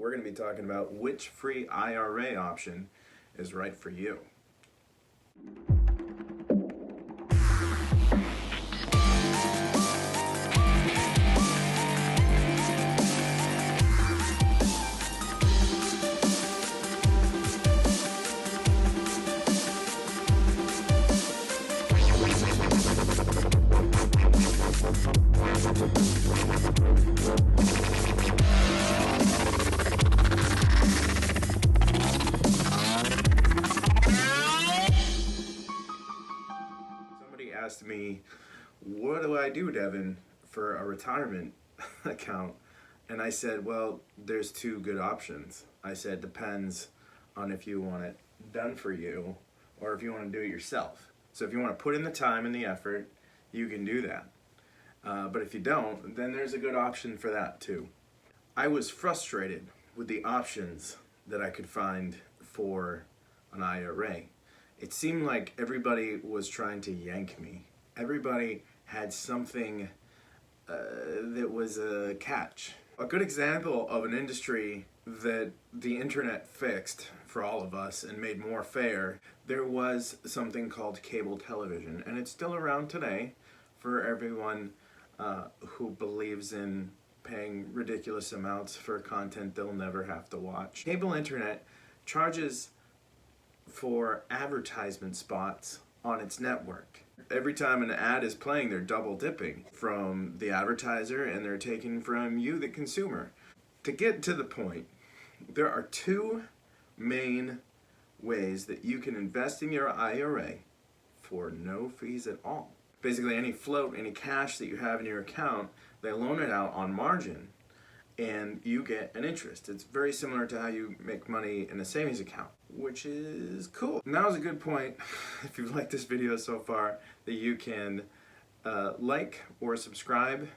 we're going to be talking about which free IRA option is right for you. Somebody asked me, what do I do, Devin, for a retirement account? And I said, well, there's two good options. I said, depends on if you want it done for you or if you want to do it yourself. So if you want to put in the time and the effort, you can do that. But if you don't, then there's a good option for that too. I was frustrated with the options that I could find for an IRA. It seemed like everybody was trying to yank me. Everybody had something that was a catch. A good example of an industry that the internet fixed for all of us and made more fair, there was something called cable television, and it's still around today for everyone who believes in paying ridiculous amounts for content they'll never have to watch. Cable internet charges for advertisement spots on its network. Every time an ad is playing, they're double dipping from the advertiser and they're taking from you, the consumer. To get to the point, there are two main ways that you can invest in your IRA for no fees at all. Basically, any float, any cash that you have in your account, they loan it out on margin and you get an interest. It's very similar to how you make money in a savings account, which is cool. Now is a good point, if you've liked this video so far, that you can like or subscribe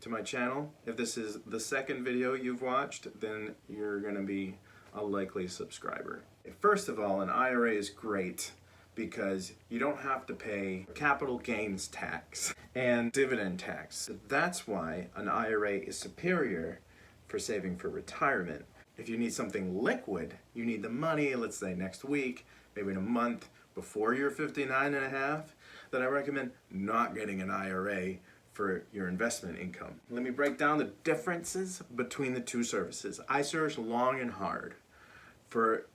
to my channel. If this is the second video you've watched, then you're gonna be a likely subscriber. First of all, an IRA is great because you don't have to pay capital gains tax and dividend tax. That's why an IRA is superior for saving for retirement. If you need something liquid, you need the money, let's say next week, maybe in a month before you're 59 and a half, then I recommend not getting an IRA for your investment income. Let me break down the differences between the two services. I searched long and hard for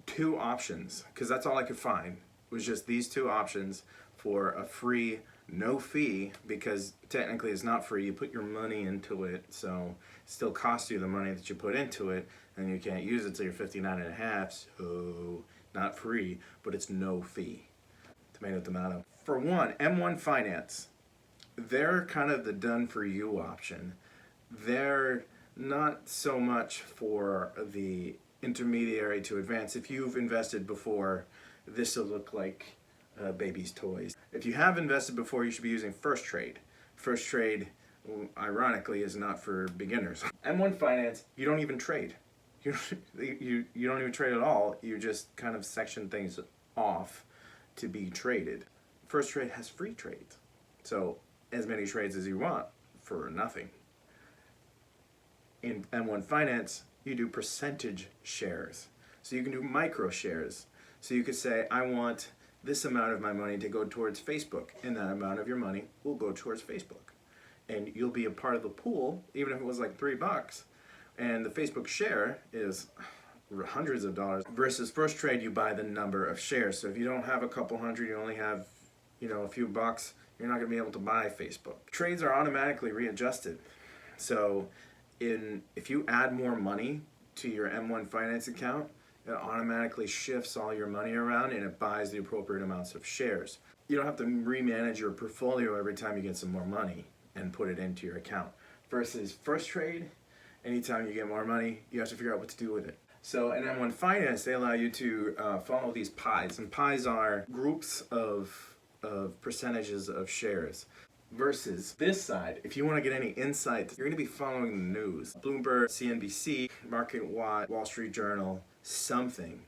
two options, because that's all I could find, was just these two options for a free, no fee, because technically it's not free, you put your money into it, so it still costs you the money that you put into it, and you can't use it till you're 59 and a half, so not free, but it's no fee. Tomato, tomato. For one, M1 Finance, they're kind of the done for you option. They're not so much for the intermediary to advance. If you've invested before, this will look like baby's toys. If you have invested before, you should be using First Trade. First Trade, ironically, is not for beginners. M1 Finance, you don't even trade. You don't even trade at all. You just kind of section things off to be traded. First Trade has free trades. So as many trades as you want for nothing. In M1 Finance, you do percentage shares. So you can do micro shares. So you could say, I want this amount of my money to go towards Facebook, and that amount of your money will go towards Facebook. And you'll be a part of the pool, even if it was like $3. And the Facebook share is hundreds of dollars. Versus First Trade, you buy the number of shares. So if you don't have a couple hundred, you only have, a few bucks, you're not gonna be able to buy Facebook. Trades are automatically readjusted. So if you add more money to your M1 Finance account, it automatically shifts all your money around and it buys the appropriate amounts of shares. You don't have to remanage your portfolio every time you get some more money and put it into your account. Versus First Trade, anytime you get more money, you have to figure out what to do with it. So in M1 Finance, they allow you to follow these pies, and pies are groups of percentages of shares. Versus this side, if you want to get any insight, you're going to be following the news. Bloomberg, CNBC, Market Watch, Wall Street Journal, something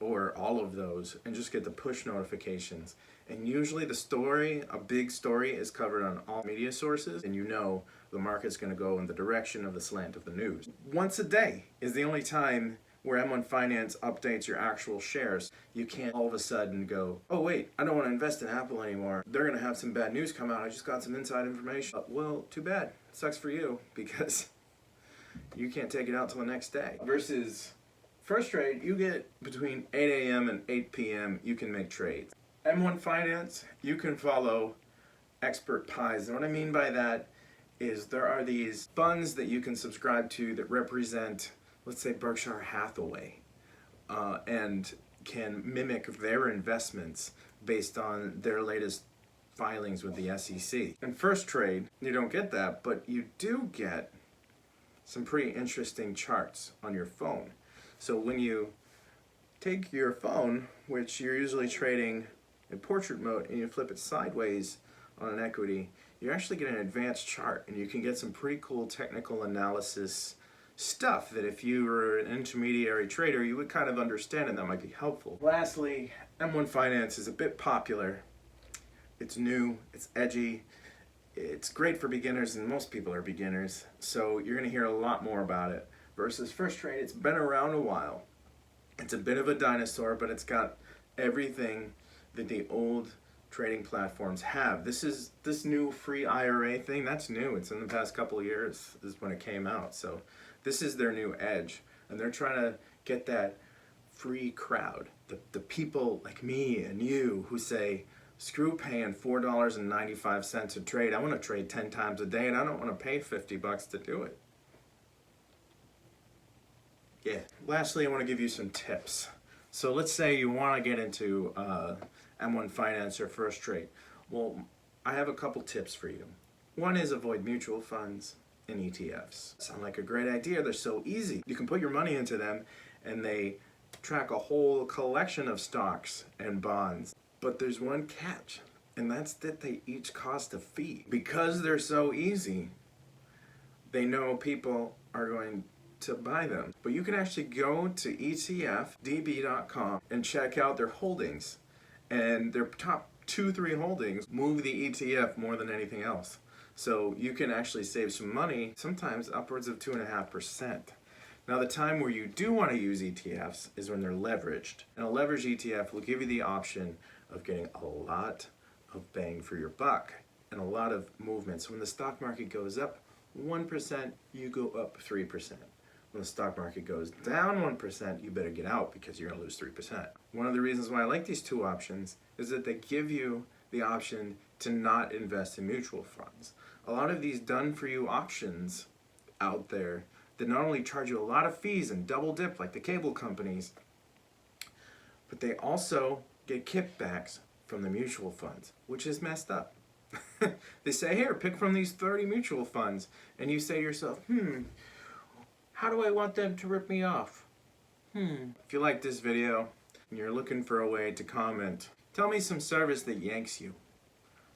or all of those and just get the push notifications. And usually the story, a big story, is covered on all media sources, and you know the market's going to go in the direction of the slant of the news. Once a day is the only time where M1 Finance updates your actual shares. You can't all of a sudden go, oh wait, I don't want to invest in Apple anymore. They're going to have some bad news come out. I just got some inside information. Well, too bad. Sucks for you, because you can't take it out till the next day. Versus first trade, you get between 8 a.m. and 8 p.m. you can make trades. M1 Finance, you can follow expert pies. And what I mean by that is there are these funds that you can subscribe to that represent, let's say, Berkshire Hathaway, and can mimic their investments based on their latest filings with the SEC. In first trade, you don't get that, but you do get some pretty interesting charts on your phone. So when you take your phone, which you're usually trading in portrait mode, and you flip it sideways on an equity, you actually get an advanced chart, and you can get some pretty cool technical analysis stuff that if you were an intermediary trader, you would kind of understand, and that might be helpful. Lastly, M1 Finance is a bit popular. It's new, it's edgy, it's great for beginners, and most people are beginners, so you're going to hear a lot more about it. Versus first trade, it's been around a while. It's a bit of a dinosaur, but it's got everything that the old trading platforms have. This new free IRA thing, that's new. It's in the past couple of years is when it came out. So this is their new edge, and they're trying to get that free crowd, the people like me and you who say, screw paying $4.95 a trade. I want to trade 10 times a day, and I don't want to pay $50 to do it. Yeah. Lastly, I want to give you some tips. So let's say you want to get into M1 Finance or first trade. Well, I have a couple tips for you. One is avoid mutual funds and ETFs. Sound like a great idea. They're so easy. You can put your money into them, and they track a whole collection of stocks and bonds. But there's one catch, and that's that they each cost a fee. Because they're so easy, they know people are going to buy them. But you can actually go to etfdb.com and check out their holdings, and their top 2-3 holdings move the ETF more than anything else. So you can actually save some money, sometimes upwards of 2.5%. Now the time where you do want to use ETFs is when they're leveraged. And a leveraged ETF will give you the option of getting a lot of bang for your buck and a lot of movement. So when the stock market goes up 1%, you go up 3%. When the stock market goes down 1%, you better get out because you're going to lose 3%. One of the reasons why I like these two options is that they give you the option to not invest in mutual funds. A lot of these done-for-you options out there that not only charge you a lot of fees and double dip like the cable companies, but they also get kickbacks from the mutual funds, which is messed up. They say, here, pick from these 30 mutual funds, and you say to yourself, how do I want them to rip me off? If you like this video and you're looking for a way to comment, tell me some service that yanks you.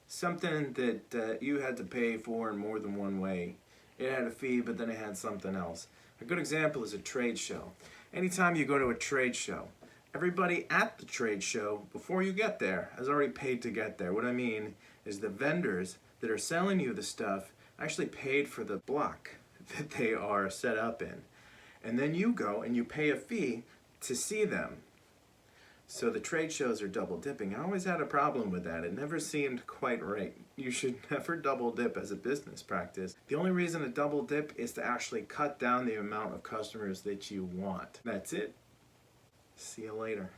Something that you had to pay for in more than one way. It had a fee, but then it had something else. A good example is a trade show. Anytime you go to a trade show, everybody at the trade show, before you get there, has already paid to get there. What I mean is the vendors that are selling you the stuff actually paid for the block that they are set up in. And then you go and you pay a fee to see them. So the trade shows are double dipping. I always had a problem with that. It never seemed quite right. You should never double dip as a business practice. The only reason to double dip is to actually cut down the amount of customers that you want. That's it. See you later.